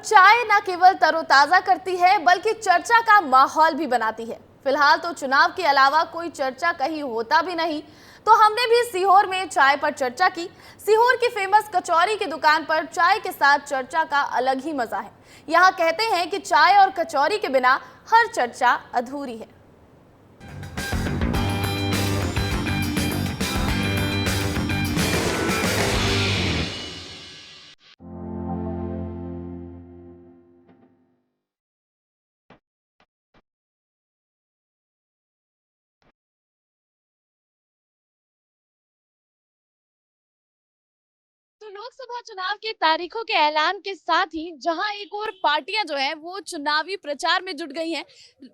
चाय न केवल तरोताजा करती है बल्कि चर्चा का माहौल भी बनाती है। फिलहाल तो चुनाव के अलावा कोई चर्चा कहीं होता भी नहीं, तो हमने भी सीहोर में चाय पर चर्चा की। सीहोर की फेमस कचौरी की दुकान पर चाय के साथ चर्चा का अलग ही मजा है। यहाँ कहते हैं कि चाय और कचौरी के बिना हर चर्चा अधूरी है। तो लोकसभा चुनाव की तारीखों के ऐलान के साथ ही जहां एक और पार्टियां जो हैं वो चुनावी प्रचार में जुट गई हैं,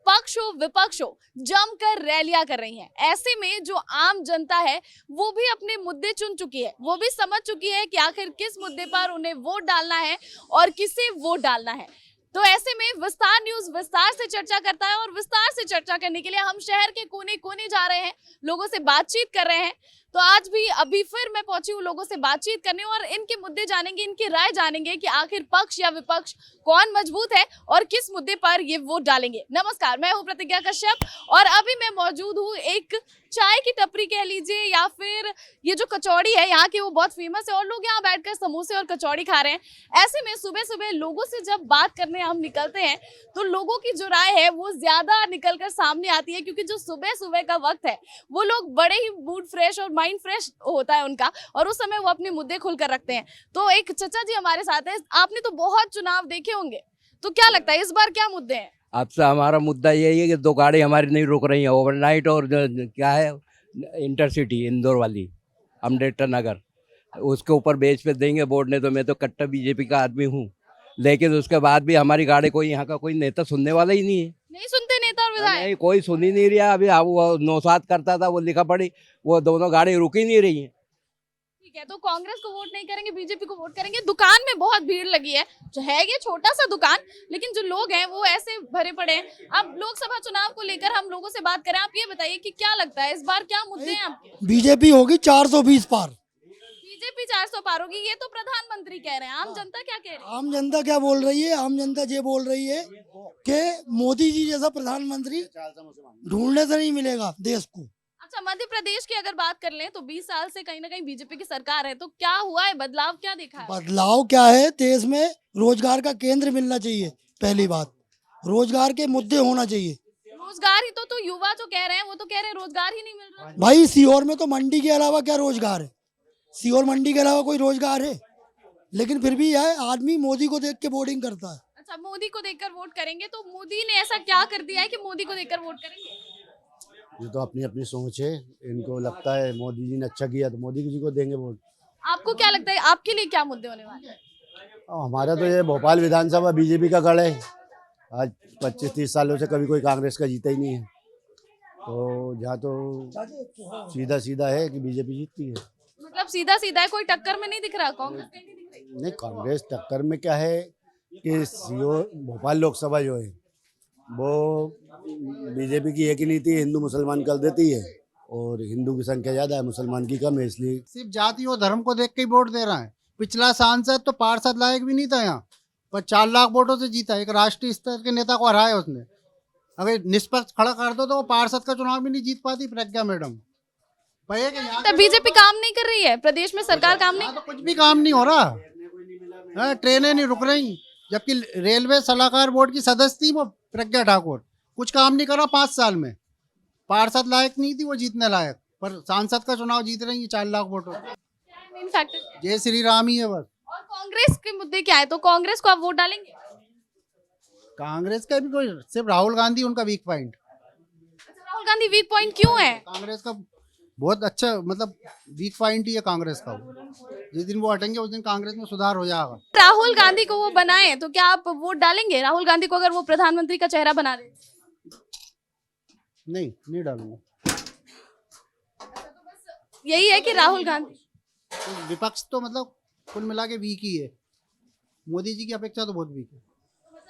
पक्ष हो विपक्ष हो जमकर रैलियां कर रही हैं। ऐसे में जो आम जनता है वो भी अपने मुद्दे चुन चुकी है, वो भी समझ चुकी है कि आखिर किस मुद्दे पर उन्हें वोट डालना है और किसे वोट डालना है। तो ऐसे में विस्तार न्यूज विस्तार से चर्चा करता है और विस्तार से चर्चा करने के लिए हम शहर के कोने कोने जा रहे हैं, लोगों से बातचीत कर रहे हैं। तो आज भी अभी फिर मैं पहुंची हूँ लोगों से बातचीत करने और इनके मुद्दे जानेंगे, इनकी राय जानेंगे कि आखिर पक्ष या विपक्ष कौन मजबूत है और किस मुद्दे पर ये वोट डालेंगे। नमस्कार, मैं हूँ प्रतिज्ञा कश्यप और अभी मैं मौजूद हूँ एक चाय की टपरी कह लीजिए या फिर ये जो कचौड़ी है यहाँ की वो बहुत फेमस है और लोग यहाँ बैठकर समोसे और कचौड़ी खा रहे हैं। ऐसे में सुबह सुबह लोगों से जब बात करने हम निकलते हैं तो लोगों की जो राय है वो ज्यादा निकलकर सामने आती है, क्योंकि जो सुबह सुबह का वक्त है वो लोग बड़े ही मूड फ्रेश और माइंड फ्रेश होता है उनका और उस समय वो अपने मुद्दे खुलकर रखते हैं। तो एक चचा जी हमारे साथ है, आपने तो बहुत चुनाव देखे होंगे, तो क्या लगता है इस बार क्या मुद्दे हैं? आपसे हमारा मुद्दा यही है कि दो गाड़ी हमारी नहीं रुक रही हैं, ओवरनाइट और क्या है इंटरसिटी इंदौर वाली अम्बेडकर नगर, उसके ऊपर बेच पे देंगे वोट। नहीं तो मैं तो कट्टर बीजेपी का आदमी हूँ, लेकिन उसके बाद भी हमारी गाड़ी कोई यहाँ का कोई नेता सुनने वाला ही नहीं है। नहीं सुनते नेता और विधायक? नहीं, कोई सुन ही नहीं रहा। अभी वो नौसाद करता था, वो लिखा पड़ी, वो दोनों गाड़ी रुक ही नहीं रही है। ठीक है, तो कांग्रेस को वोट नहीं करेंगे, बीजेपी को वोट करेंगे। दुकान में बहुत भीड़ लगी है, जो है ये छोटा सा दुकान, लेकिन जो लोग हैं वो ऐसे भरे पड़े हैं। अब लोकसभा चुनाव को लेकर हम लोगों से बात करें, आप ये बताइए कि क्या लगता है इस बार क्या मुद्दे हैं आपके? बीजेपी होगी 420 पार। बीजेपी 400 पार होगी, ये तो प्रधानमंत्री कह रहे हैं, आम जनता क्या कह रही है? आम जनता क्या बोल रही है? आम जनता ये बोल रही है कि मोदी जी जैसा प्रधानमंत्री ढूंढने से नहीं मिलेगा देश को। अच्छा, मध्य प्रदेश की अगर बात कर लें तो 20 साल से कहीं ना कहीं बीजेपी की सरकार है, तो क्या हुआ है, बदलाव क्या देखा है? बदलाव क्या है? देश में रोजगार का केंद्र मिलना चाहिए। पहली बात, रोजगार के मुद्दे होना चाहिए। रोजगार ही तो युवा जो कह रहे हैं वो तो कह रहे हैं रोजगार ही नहीं मिल रहा। भाई सीहोर में तो मंडी के अलावा क्या रोजगार है? सीहोर मंडी के अलावा कोई रोजगार है? लेकिन फिर भी है आदमी मोदी को देख के वोटिंग करता है। अच्छा, मोदी को देखकर वोट करेंगे, तो मोदी ने ऐसा क्या कर दिया है कि मोदी को देखकर वोट करेंगे? ये तो अपनी अपनी सोच है, इनको लगता है मोदी जी ने अच्छा किया तो मोदी जी को देंगे वोट। आपको क्या लगता है आपके लिए क्या मुद्दे होने वाले हैं? हमारा तो ये भोपाल विधानसभा बीजेपी का गढ़ है। आज 25-30 सालों से कभी कोई कांग्रेस का जीता ही नहीं है, तो जहाँ तो सीधा सीधा है कि बीजेपी जीतती है। मतलब सीधा सीधा है, कोई टक्कर में नहीं दिख रहा, कांग्रेस कहीं नहीं दिख रही? नहीं, कांग्रेस टक्कर में क्या है कि सीओ भोपाल लोकसभा जो है वो बीजेपी की एक ही नीति हिंदू मुसलमान कर देती है और हिंदू की संख्या ज्यादा है, मुसलमान की कम है, इसलिए सिर्फ जाति और धर्म को देख के ही वोट दे रहा है। पिछला सांसद तो पार्षद लायक भी नहीं था यहाँ पर 4 लाख वोटों से जीता, एक राष्ट्रीय स्तर के नेता को हराया उसने। अगर निष्पक्ष खड़ा कर दो तो वो पार्षद का चुनाव भी नहीं जीत पाती प्रज्ञा मैडम। तो बीजेपी काम नहीं कर रही है, प्रदेश में सरकार काम नहीं? तो कुछ भी काम नहीं हो रहा, ट्रेनें नहीं रुक रही, जबकि रेलवे सलाहकार बोर्ड की सदस्य थी वो प्रज्ञा ठाकुर, कुछ काम नहीं करा 5 साल में। पार्षद लायक नहीं थी वो जीतने लायक, पर सांसद का चुनाव जीत रही है 4 लाख वोटों। जय श्री राम ही है बस। और कांग्रेस के मुद्दे क्या है, तो कांग्रेस को आप वोट डालेंगे? कांग्रेस का भी कोई, सिर्फ राहुल गांधी उनका वीक पॉइंट। अच्छा, राहुल गांधी वीक पॉइंट क्यों है? कांग्रेस का बहुत अच्छा मतलब वीक पॉइंट ही है कांग्रेस का। जिस दिन वो हटेंगे उस दिन कांग्रेस में सुधार हो जाएगा। राहुल गांधी को वो बनाए तो क्या आप वोट डालेंगे राहुल गांधी को, अगर वो प्रधानमंत्री का चेहरा बना दे? नहीं डालूंगा। यही है कि राहुल गांधी तो विपक्ष तो मतलब कुल मिला के वीक ही है, मोदी जी की अपेक्षा तो बहुत वीक है।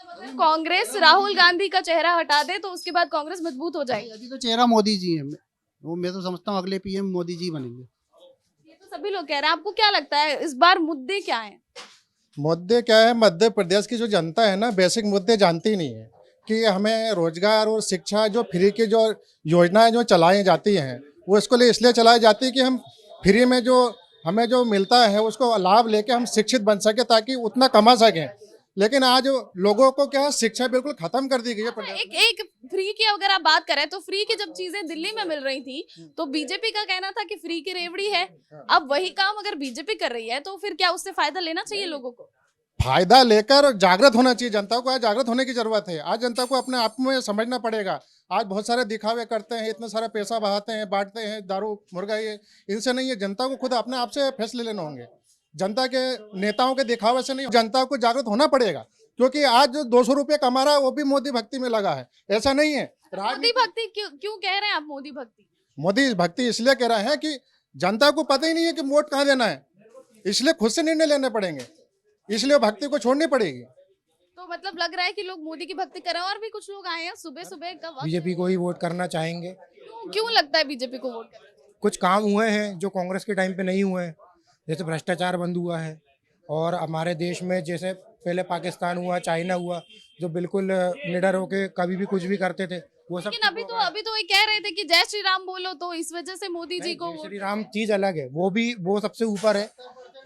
अगर कांग्रेस राहुल गांधी का चेहरा हटा दे तो उसके बाद कांग्रेस मजबूत हो जाएगी? अभी तो चेहरा मोदी जी है, वो मैं तो समझता हूँ अगले पीएम मोदी जी बनेंगे। ये तो सभी लोग कह रहे हैं, आपको क्या लगता है इस बार मुद्दे क्या हैं? मुद्दे क्या है, मध्य प्रदेश की जो जनता है ना, बेसिक मुद्दे जानती नहीं है कि हमें रोजगार और शिक्षा, जो फ्री की जो योजनाएं जो चलाई जाती हैं, वो इसको लिए इसलिए चलाई जाती है कि हम फ्री में जो हमें जो मिलता है उसको लाभ लेके हम शिक्षित बन सके, ताकि उतना कमा सकें। लेकिन आज लोगों को क्या है, शिक्षा बिल्कुल खत्म कर दी गई है प्रदेश में। एक फ्री की अगर आप बात करें तो फ्री की जब चीजें दिल्ली में मिल रही थी तो बीजेपी का कहना था कि फ्री की रेवड़ी है। अब वही काम अगर बीजेपी कर रही है तो फिर क्या उससे फायदा लेना चाहिए लोगों को? फायदा लेकर जागृत होना चाहिए जनता को। आज जागृत होने की जरूरत है। आज जनता को अपने आप में समझना पड़ेगा। आज बहुत सारे दिखावे करते हैं, इतना सारा पैसा बहाते हैं, बांटते हैं, दारू मुर्गा, ये इनसे नहीं है। जनता को खुद अपने आप से फैसले लेने होंगे। जनता के नेताओं के दिखावे से नहीं, जनता को जागृत होना पड़ेगा। क्योंकि आज जो 200 रुपये कमा रहा है वो भी मोदी भक्ति में लगा है, ऐसा नहीं है। मोदी भक्ति क्यों कह रहे हैं आप? मोदी भक्ति मोदी भक्ति इसलिए कह रहे हैं कि जनता को पता ही नहीं है कि वोट कहाँ देना है, इसलिए खुद से निर्णय लेने पड़ेंगे, इसलिए भक्ति को छोड़नी पड़ेगी। तो मतलब लग रहा है कि लोग मोदी की भक्ति कर रहे हैं। और भी कुछ लोग आए हैं सुबह सुबह का वक्त। बीजेपी को ही वोट करना चाहेंगे। क्यों लगता है बीजेपी को वोट करना? कुछ काम हुए हैं जो कांग्रेस के टाइम पे नहीं हुए हैं, जैसे भ्रष्टाचार बंद हुआ है, और हमारे देश में जैसे पहले पाकिस्तान हुआ, चाइना हुआ, जो बिल्कुल निडर होके कभी भी कुछ भी करते थे, वो सब। लेकिन अभी तो ये कह रहे थे कि जय श्री राम बोलो, तो इस वजह से मोदी जी को श्री राम चीज अलग है, वो सबसे ऊपर है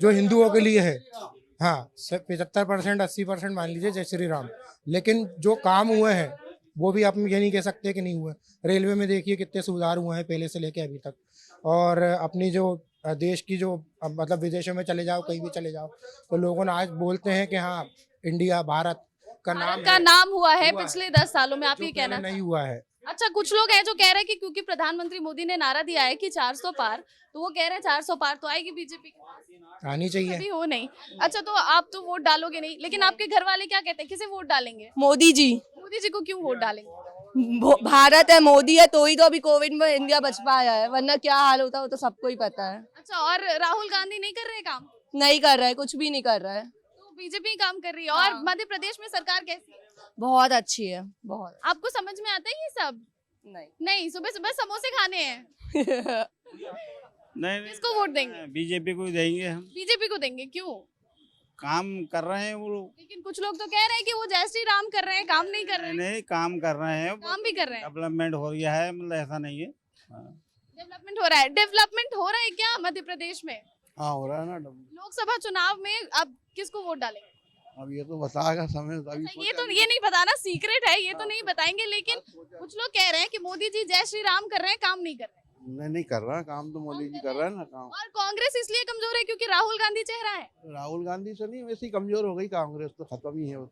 जो हिंदुओं के लिए है। हाँ, 75% 80% मान लीजिए जय श्री राम। लेकिन जो काम हुए हैं वो भी आप ये नहीं कह सकते कि नहीं हुए। रेलवे में देखिए कितने सुधार हुए हैं पहले से लेके अभी तक। और अपनी जो देश की जो मतलब विदेशों में चले जाओ, कहीं भी चले जाओ, तो लोगों ने आज बोलते हैं कि हाँ, इंडिया, भारत का नाम हुआ है पिछले 10 सालों में। आप ये कहना नहीं हुआ है। अच्छा, कुछ लोग हैं जो कह रहे हैं कि क्योंकि प्रधानमंत्री मोदी ने नारा दिया है कि 400 पार, तो वो कह रहे हैं 400 पार तो आएगी बीजेपी के पास। आनी चाहिए। अभी हो नहीं। अच्छा, तो आप तो वोट डालोगे नहीं, लेकिन आपके घर वाले क्या कहते हैं, किसे वोट डालेंगे? मोदी जी। मोदी जी को क्यों वोट डालेंगे? भारत है, मोदी है, तो ही तो अभी कोविड में इंडिया बच पाया है, वरना क्या हाल होता वो तो सबको ही पता है। अच्छा, और राहुल गांधी नहीं कर रहे काम? नहीं कर रहा है, कुछ भी नहीं कर रहा है। तो बीजेपी काम कर रही है। और मध्य प्रदेश में सरकार कैसी है? बहुत अच्छी है, बहुत। आपको समझ में आता है ये सब? नहीं, सुबह सुबह समोसे खाने हैं। नहीं, किसको वोट देंगे? बीजेपी को देंगे हम। बीजेपी को देंगे, क्यों? काम कर रहे हैं वो लोग। लेकिन कुछ लोग तो कह रहे हैं कि वो जय श्री राम कर रहे हैं, काम नहीं कर रहे हैं। नहीं, काम कर रहे हैं, काम भी कर रहे हैं। डेवलपमेंट हो रहा है, मतलब ऐसा नहीं है। डेवलपमेंट हो रहा है। डेवलपमेंट हो रहा है क्या मध्य प्रदेश में? हाँ, हो रहा है ना। लोकसभा चुनाव में अब किसको वोट डालेंगे? अब ये तो बताएगा समय। ये तो ये नहीं बताना, सीक्रेट है, ये तो नहीं बताएंगे। लेकिन कुछ लोग कह रहे हैं कि मोदी जी जय श्री राम कर रहे हैं, काम नहीं कर रहे हैं। नहीं कर रहा काम, तो मोदी जी कर रहा है ना काम। और कांग्रेस इसलिए कमजोर है क्योंकि राहुल गांधी चेहरा है। राहुल गांधी से नहीं, वैसे ही कमजोर हो गई कांग्रेस, तो खत्म ही है वो।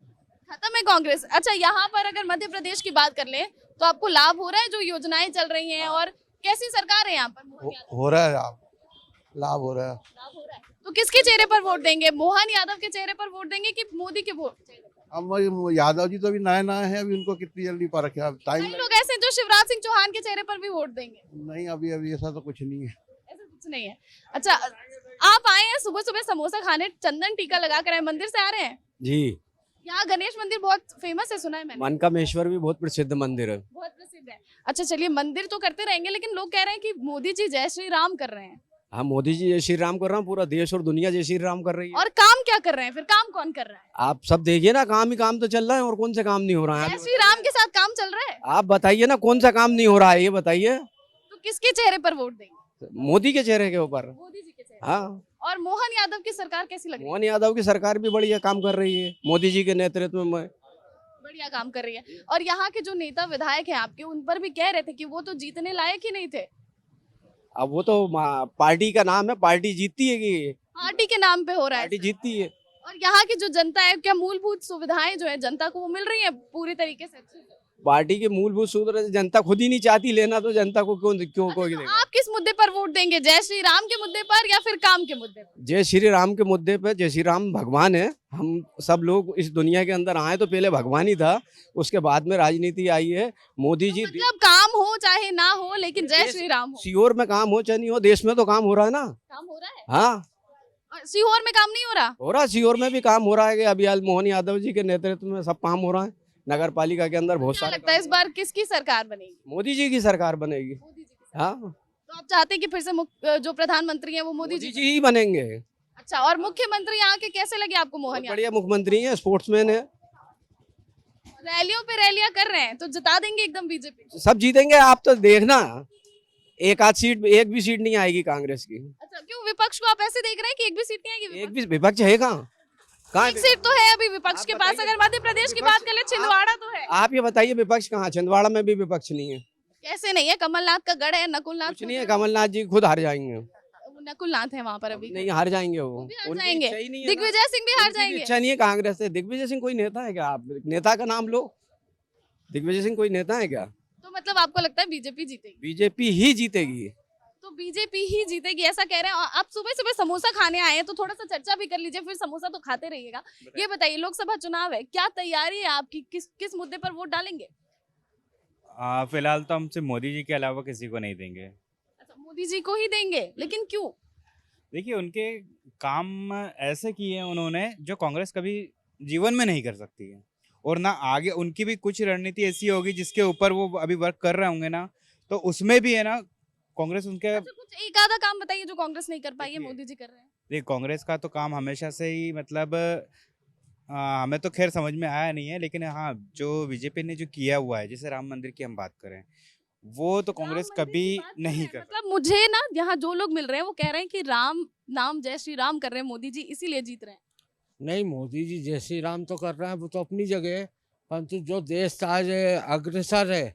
खत्म है कांग्रेस। अच्छा, यहाँ पर अगर मध्य प्रदेश की बात कर ले तो आपको लाभ हो रहा है जो योजनाएं चल रही हैं, और कैसी सरकार है यहाँ पर? हो रहा है लाभ हो रहा है। लाभ हो रहा है। तो किसके चेहरे पर वोट देंगे? मोहन यादव के चेहरे पर वोट देंगे कि मोदी के वोट? अब यादव जी तो अभी नए नए हैं, अभी उनको कितनी जल्दी परख है, टाइम। लोग ऐसे जो शिवराज सिंह चौहान के चेहरे पर भी वोट देंगे? नहीं, अभी ऐसा तो कुछ नहीं है। ऐसा कुछ नहीं है। अच्छा, आप आए हैं सुबह सुबह समोसा खाने, चंदन टीका लगा कर आए, मंदिर से आ रहे हैं? जी। यहाँ गणेश मंदिर बहुत फेमस है, सुना है मैंने। मनकामेश्वर भी बहुत प्रसिद्ध मंदिर है। बहुत प्रसिद्ध है। अच्छा, चलिए, मंदिर तो करते रहेंगे, लेकिन लोग कह रहे हैं कि मोदी जी जय श्री राम कर रहे हैं। हाँ, मोदी जी जय श्री राम कर रहा हूँ, पूरा देश और दुनिया जय श्री राम कर रही है। और काम क्या कर रहे हैं? फिर काम कौन कर रहा है? आप सब देखिए ना, काम ही काम तो चल रहा है, और कौन सा काम नहीं हो रहा है? जय श्री राम के साथ काम चल रहा है। आप बताइए ना, कौन सा काम नहीं हो रहा है, ये बताइए। तो किसके चेहरे पर वोट देंगे? मोदी के चेहरे के ऊपर। मोदी जी के चेहरे। हाँ। और मोहन यादव की सरकार कैसी लग रही है? मोहन यादव की सरकार भी बढ़िया काम कर रही है, मोदी जी के नेतृत्व में बढ़िया काम कर रही है। और यहाँ के जो नेता विधायक हैं आपके, उन पर भी कह रहे थे कि वो तो जीतने लायक ही नहीं थे। अब वो तो पार्टी का नाम है, पार्टी जीतती है कि पार्टी के नाम पे हो रहा है। पार्टी जीतती है। और यहाँ की जो जनता है, क्या मूलभूत सुविधाएं जो है जनता को वो मिल रही है पूरी तरीके से? अच्छे से? पार्टी के मूलभूत सूत्र जनता खुद ही नहीं चाहती लेना, तो जनता को क्यों कोई देगा? आप किस मुद्दे पर वोट देंगे? जय श्री राम के मुद्दे पर या फिर काम के मुद्दे पर? जय श्री राम के मुद्दे पे। जय श्री राम भगवान है। हम सब लोग इस दुनिया के अंदर आए तो पहले भगवान ही था, उसके बाद में राजनीति आई है। मोदी जी मतलब काम हो चाहे ना हो, लेकिन जय श्री राम हो। सीहोर में काम हो चाहे नहीं हो, देश में तो काम हो रहा है ना। काम हो रहा है। हाँ, और सीहोर में काम नहीं हो रहा? हो रहा, सीहोर में भी काम हो रहा है कि अभी आज मोहन यादव जी के नेतृत्व में सब काम हो रहा है। नगर पालिका के अंदर बहुत क्या सारे लगता है इस बार किसकी सरकार बनेगी? मोदी जी की सरकार बनेगी। मोदी जी की सरकार। हाँ, तो आप चाहते हैं कि फिर से जो प्रधानमंत्री हैं वो मोदी जी ही बनेंगे। अच्छा, और मुख्यमंत्री यहाँ के कैसे लगे आपको मोहन यादव? बढ़िया मुख्यमंत्री है, स्पोर्ट्समैन है, रैलियों पे रैलियां कर रहे हैं तो जिता देंगे एकदम बीजेपी? सब जीतेंगे। आप तो देखना, एक आध सीट, एक भी सीट नहीं आएगी कांग्रेस की। अच्छा, क्यों विपक्ष को आप ऐसे देख रहे हैं कि एक भी सीट नहीं आएगी? एक भी विपक्ष है कहाँ? कहाँ एक सीट तो है अभी विपक्ष के पास। अगर मध्य प्रदेश की बात करें, छिंदवाड़ा तो है। आप ये बताइए विपक्ष कहाँ? छिंदवाड़ा में भी विपक्ष नहीं है, कैसे नहीं है? कमलनाथ का गढ़ है, नकुलनाथ कुछ नहीं है। कमलनाथ जी खुद हार जाएंगे। नकुलनाथ है वहां पर अभी। नहीं, हार जाएंगे वो भी हार उनकी जाएंगे। इच्छा ही नहीं है ना। दिग्विजय सिंह भी हार उनकी भी जाएंगे। इच्छा नहीं है कांग्रेस से। दिग्विजय सिंह कोई नेता है क्या? आप नेता का नाम लो, दिग्विजय सिंह कोई नेता है क्या? तो मतलब आपको लगता है बीजेपी जीतेगी? बीजेपी ही जीतेगी। तो बीजेपी ही जीतेगी ऐसा कह रहे हैं। आप सुबह सुबह समोसा खाने आए हैं तो थोड़ा सा चर्चा भी कर लीजिए, फिर समोसा तो खाते रहिएगा। ये बताइए, लोकसभा चुनाव है, क्या तैयारी है आपकी? किस किस मुद्दे पर वोट डालेंगे? फिलहाल तो हम सिर्फ मोदी जी के अलावा किसी को नहीं देंगे। अच्छा, मोदी जी को ही देंगे, लेकिन क्यों? देखिए, उनके काम ऐसे किए हैं उन्होंने जो कांग्रेस कभी जीवन में नहीं कर सकती है, और ना आगे उनकी भी कुछ रणनीति ऐसी होगी जिसके ऊपर वो अभी वर्क कर रहे होंगे ना, तो उसमें भी है ना कांग्रेस उनके। अच्छा, कुछ एक आधा काम बताइए जो कांग्रेस नहीं कर पाई है, मोदी जी कर रहे हैं। देखिए, कांग्रेस का तो काम हमेशा से ही मतलब हमें तो खैर समझ में आया नहीं है, लेकिन हाँ जो बीजेपी ने जो किया हुआ है, जैसे राम मंदिर की हम बात करें, वो तो कांग्रेस राम मंदिर कभी की बात नहीं है। कर। मतलब मुझे ना यहाँ जो लोग मिल रहे हैं वो कह रहे हैं कि राम नाम जय श्री राम कर रहे हैं मोदी जी, इसीलिए जीत रहे हैं। नहीं, मोदी जी जय श्री राम तो कर रहे हैं, वो तो अपनी जगह है, परंतु जो देश आज अग्रसर है,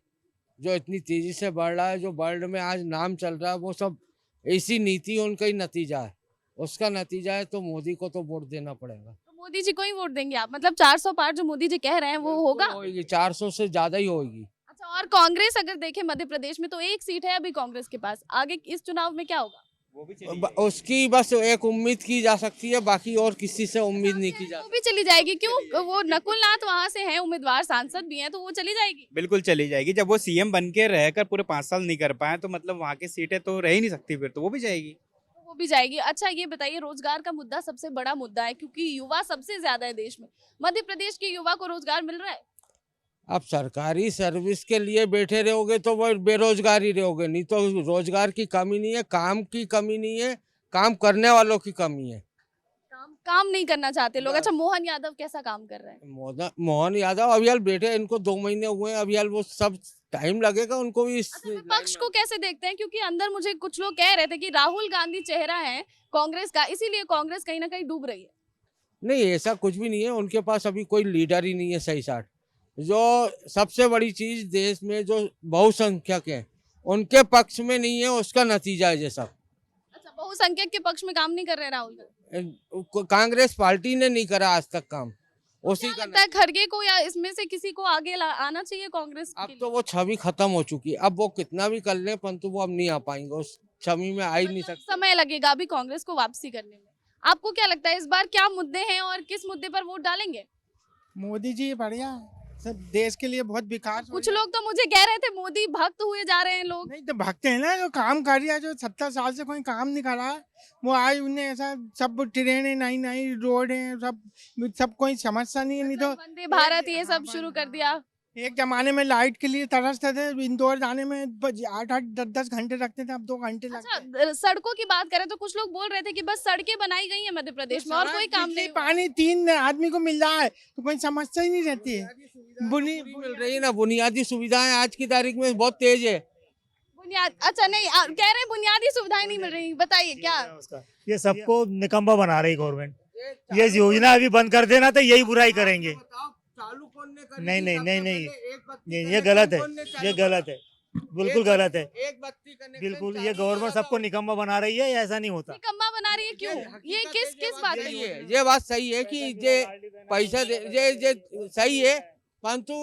जो इतनी तेजी से बढ़ रहा है, जो वर्ल्ड में आज नाम चल रहा है, वो सब ऐसी नीति उनका ही नतीजा है। उसका नतीजा है, तो मोदी को तो वोट देना पड़ेगा। तो मोदी जी को ही वोट देंगे आप? मतलब 400 पार जो मोदी जी कह रहे हैं वो होगा? होगी, 400 से ज्यादा ही होगी। अच्छा, और कांग्रेस अगर देखें मध्य प्रदेश में तो एक सीट है अभी कांग्रेस के पास, आगे इस चुनाव में क्या होगा? वो भी चली उसकी बस एक उम्मीद की जा सकती है, बाकी और किसी से उम्मीद नहीं की जा वो भी चली जाएगी। क्यों? वो नकुलनाथ वहां से हैं, उम्मीदवार सांसद भी हैं, तो वो चली जाएगी। बिल्कुल चली जाएगी। जब वो सीएम बन के रहकर पूरे 5 साल नहीं कर पाए, तो मतलब वहाँ की सीटें तो रह ही नहीं सकती, फिर तो वो भी जाएगी। वो भी जाएगी। अच्छा, ये बताइए, रोजगार का मुद्दा सबसे बड़ा मुद्दा है क्योंकि युवा सबसे ज्यादा है देश में। मध्य प्रदेश के युवा को रोजगार मिल रहा है? अब सरकारी सर्विस के लिए बैठे रहोगे तो वो बेरोजगार ही रहोगे, नहीं तो रोजगार की कमी नहीं है, काम की कमी नहीं है, काम करने वालों की कमी है। काम नहीं करना चाहते लोग। अच्छा, मोहन यादव कैसा काम कर रहे हैं? मोहन यादव अभी हाल बैठे, इनको 2 महीने हुए हैं, अभी हाल वो सब टाइम लगेगा उनको भी इस अच्छा, विपक्ष को कैसे देखते हैं? क्योंकि अंदर मुझे कुछ लोग कह रहे थे कि राहुल गांधी चेहरा है कांग्रेस का, इसीलिए कांग्रेस कहीं ना कहीं डूब रही है। नहीं, ऐसा कुछ भी नहीं है, उनके पास अभी कोई लीडर ही नहीं है सही साठ। जो सबसे बड़ी चीज देश में जो बहुसंख्यक है उनके पक्ष में नहीं है, उसका नतीजा है ये सब। अच्छा, बहुसंख्यक के पक्ष में काम नहीं कर रहे राहुल गांधी? कांग्रेस पार्टी ने नहीं करा आज तक काम, उसी क्या का लगता है खड़गे को या इसमें से किसी को आगे आना चाहिए कांग्रेस के अब लिए? तो वो छवि खत्म हो चुकी है, अब वो कितना भी कर ले परंतु वो अब नहीं आ पाएंगे, उस छवि में आ ही नहीं मतलब सकते। समय लगेगा अभी कांग्रेस को वापसी करने में। आपको क्या लगता है इस बार क्या मुद्दे हैं और किस मुद्दे पर वोट डालेंगे? मोदी जी बढ़िया, सब देश के लिए बहुत विकास। कुछ लोग तो मुझे कह रहे थे मोदी भक्त हुए जा रहे हैं लोग। नहीं तो भगते हैं ना, जो काम कर रहा है, जो 70 साल से कोई काम नहीं कर रहा है, वो आज उन्हें ऐसा सब ट्रेनें नई नई रोड है, सब कोई समस्या नहीं है। नहीं तो वंदे भारत ये सब शुरू कर दिया। एक जमाने में लाइट के लिए तरसते थे, इंदौर जाने में 8-8 10-10 घंटे लगते थे, अब 2 घंटे लगते हैं। अच्छा, सड़कों की बात करें तो कुछ लोग बोल रहे थे कि बस सड़कें बनाई गई हैं मध्य प्रदेश में और कोई काम नहीं हुआ। पानी 3 आदमी को मिल रहा है तो कोई समस्या ही नहीं रहती है। मिल रही है ना, बुनियादी सुविधाएं आज की तारीख में बहुत तेज है। अच्छा नहीं कह रहे हैं बुनियादी सुविधाएं नहीं मिल रही, बताइए क्या? ये सबको निकम्मा बना रही गवर्नमेंट। ये योजना अभी बंद कर देना तो यही बुराई करेंगे। नहीं नहीं नहीं नहीं, ये गलत है, ये गलत है, बिल्कुल गलत है, बिल्कुल। ये गवर्नमेंट सबको निकम्मा बना रही है, ऐसा नहीं होता। निकम्मा बना रही है क्यों? ये किस बात सही पे? है, ये बात सही है कि ये पैसा ये सही है, परंतु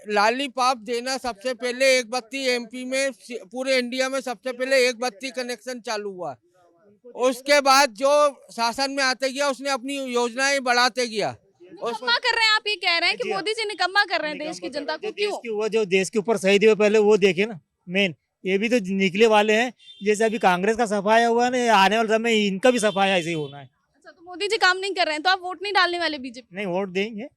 लॉलीपॉप देना सबसे पहले एक बत्ती एमपी में पूरे इंडिया में सबसे पहले एक बत्ती कनेक्शन चालू हुआ, उसके बाद जो शासन में आते गया उसने अपनी योजनाएं बढ़ाते गया। निकम्मा कर रहे हैं आप ये कह रहे हैं कि मोदी जी निकम्मा कर रहे हैं देश की जनता को, क्यों? वो जो देश के ऊपर सही दिए पहले वो देखे ना, मेन ये भी तो निकले वाले हैं। जैसे अभी कांग्रेस का सफाया हुआ है ना, आने वाले समय इनका भी सफाया ऐसे ही होना है। अच्छा, तो मोदी जी काम नहीं कर रहे हैं तो आप वोट नहीं डालने वाले बीजेपी? नहीं, वोट देंगे,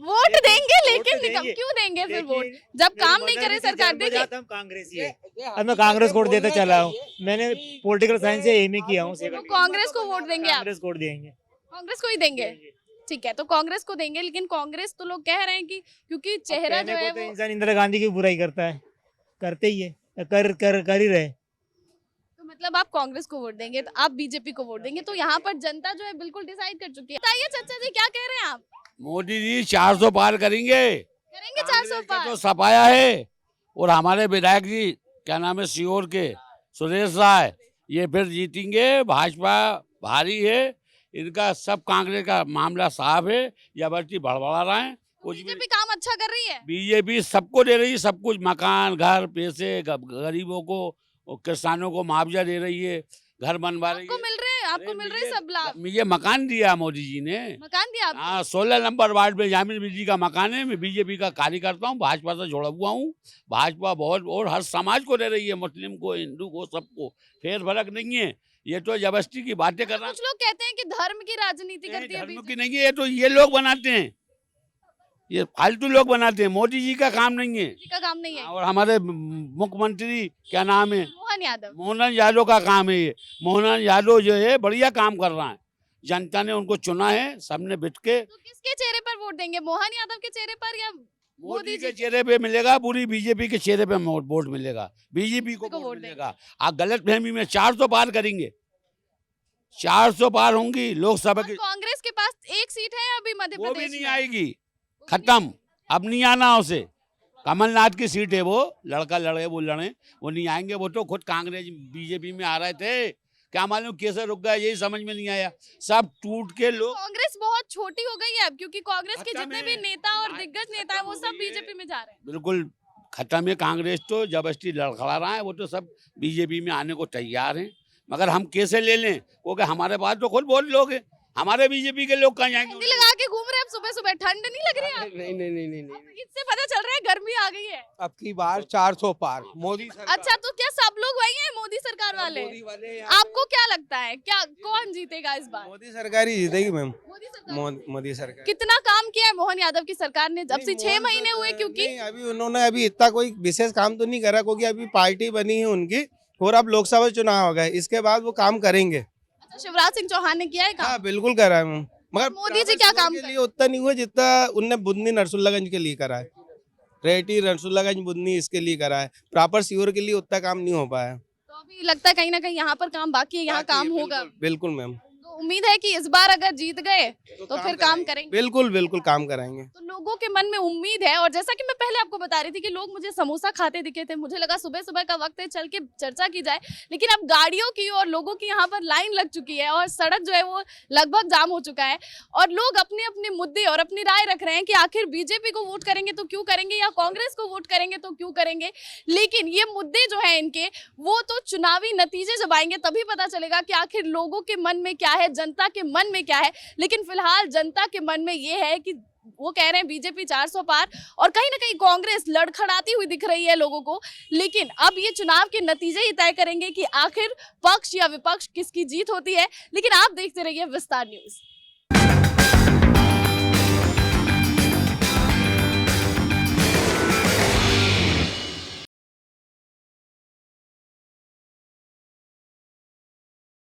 वोट देंगे लेकिन तो देंगे। क्यों देंगे फिर वोट देखिए, जब मेरी काम नहीं मदर करे भी सरकार? जन्म देखिए जात हम कांग्रेस ही है। अब मैं कांग्रेस को वोट देता चला हूँ। मैंने पॉलिटिकल साइंस से एम किया हूँ। तो कांग्रेस को वोट देंगे आप? कांग्रेस को वोट देंगे। कांग्रेस को ही देंगे, ठीक है, तो कांग्रेस को देंगे। लेकिन कांग्रेस तो लोग कह रहे हैं कि क्योंकि चेहरा जो है तो वो इंसान इंदिरा गांधी की बुराई करता है, करते ही है, कर ही रहे। तो मतलब आप कांग्रेस को वोट देंगे, तो आप बीजेपी को वोट देंगे, तो यहाँ पर जनता जो है बिल्कुल डिसाइड कर चुकी है। बताइए चाचा जी, क्या कह रहे हैं आप? मोदी जी 400 पार करेंगे, करेंगे 400 पार? तो सपाया है। और हमारे विधायक जी क्या नाम है सीहोर के सुरेश राय, ये फिर जीतेंगे। भाजपा भारी है, इनका सब कांग्रेस का मामला साफ है। जबरदस्ती बड़बड़ा रहे हैं, कुछ भी। बीजेपी काम अच्छा कर रही है? बीजेपी सबको दे रही है, सब कुछ, मकान, घर, पैसे, गरीबों को और किसानों को मुआवजा दे रही है, घर बनवा रही आपको है। मिल रहे हैं, आपको मिल रहे हैं सब लाभ? मुझे मकान दिया मोदी जी ने। मकान दिया आपको? हाँ, 16 नंबर वार्ड में जामिल बिजली का मकान है। मैं बीजेपी का कार्यकर्ता हूँ, भाजपा से जुड़ा हुआ हूँ। भाजपा बहुत और हर समाज को दे रही है, मुस्लिम को, हिंदू को, सबको, फेर फर्क नहीं है। ये तो जबरदस्ती की बातें कर रहा कुछ लोग कहते हैं कि धर्म की राजनीति करती है धर्म बीजेपी। की नहीं है, ये तो ये लोग बनाते हैं, ये फालतू लोग बनाते हैं। मोदी जी का काम नहीं है। किसी का काम नहीं है। और हमारे मुख्यमंत्री क्या नाम है, मोहन यादव। मोहन यादव का काम है ये। मोहन यादव जो है बढ़िया काम कर रहा है, जनता ने उनको चुना है, सबने बिठ के। तो किसके चेहरे पर वोट देंगे, मोहन यादव के चेहरे पर या मोदी के चेहरे पे मिलेगा, पूरी बीजेपी के चेहरे पे वोट मिलेगा, बीजेपी को को वोट वोट मिलेगा। आप गलत फहमी में 400 पार करेंगे, 400 पार होंगी लोकसभा और की। कांग्रेस के पास एक सीट है अभी मध्य वो भी प्रदेश नहीं में। आएगी, खत्म, अब नहीं आना उसे। कमलनाथ की सीट है, वो लड़का लड़े, वो लड़े, वो नहीं आएंगे। वो तो खुद कांग्रेस बीजेपी में आ रहे थे, क्या मालूम कैसे रुक गए, यही समझ में नहीं आया। सब टूट के लोग। कांग्रेस बहुत छोटी हो गई है अब, क्योंकि कांग्रेस के खत्म जितने है। भी नेता और दिग्गज नेता है वो सब खत्म हो गई है। बीजेपी में जा रहे हैं। बिल्कुल खत्म है। कांग्रेस तो जबरदस्ती लड़खड़ा रहा है, वो तो सब बीजेपी में आने को तैयार हैं। मगर हम कैसे ले लें, क्योंकि हमारे पास तो खुद बहुत लोग हैं। हमारे बीजेपी के लोग कहाँ जाएंगे? हिंदी लगा के घूम रहे हैं सुबह सुबह, ठंड नहीं लग रही है आपको? नहीं। इससे पता चल रहा है गर्मी आ गई है। अब की बार 400 पार मोदी सरकार। अच्छा, तो क्या सब लोग वही हैं मोदी सरकार वाले? मोदी वाले आपको क्या लगता है, क्या कौन जीतेगा इस बार? मोदी सरकार ही जीतेगी मैम। मोदी सरकार। मोदी सरकार। कितना काम किया है मोहन यादव की सरकार ने जब से? 6 महीने हुए, क्योंकि नहीं, अभी उन्होंने अभी इतना कोई विशेष काम तो नहीं करा, क्योंकि अभी पार्टी बनी है उनकी और अब लोकसभा चुनाव हो गए, इसके बाद वो काम करेंगे। अच्छा, शिवराज सिंह चौहान ने किया है काम? हाँ बिल्कुल करा है मैम, मगर मोदी जी क्या काम के लिए उतना नहीं हुआ जितना उनने बुधनी नरसुल्लागंज के लिए करा है। रेटी नरसुल्लागंज बुधनी इसके लिए करा है, प्रॉपर सीहोर के लिए उतना काम नहीं हो पाया। तो अभी लगता है कहीं ना कहीं यहाँ पर काम बाकी है, यहाँ काम होगा। बिल्कुल मैम, तो उम्मीद है कि इस बार अगर जीत गए तो फिर काम करेंगे। बिल्कुल बिल्कुल काम कराएंगे। तो लोगों के मन में उम्मीद है, और जैसा कि मैं पहले आपको बता रही थी कि लोग मुझे समोसा खाते दिखे थे, मुझे लगा सुबह सुबह का वक्त है, चल के चर्चा की जाए। लेकिन अब गाड़ियों की और लोगों की यहाँ पर लाइन लग चुकी है और सड़क जो है वो लगभग जाम हो चुका है, और लोग अपने अपने मुद्दे और अपनी राय रख रहे हैं कि आखिर बीजेपी को वोट करेंगे तो क्यों करेंगे, या कांग्रेस को वोट करेंगे तो क्यों करेंगे। लेकिन ये मुद्दे जो है इनके, वो तो चुनावी नतीजे जब आएंगे तभी पता चलेगा कि आखिर लोगों के मन में क्या है, जनता के मन में क्या है। लेकिन फिलहाल जनता के मन में ये है कि वो कह रहे हैं बीजेपी 400 पार, और कहीं ना कहीं कांग्रेस लड़खड़ाती हुई दिख रही है लोगों को। लेकिन अब ये चुनाव के नतीजे ही तय करेंगे कि आखिर पक्ष या विपक्ष किसकी जीत होती है। लेकिन आप देखते रहिए विस्तार न्यूज।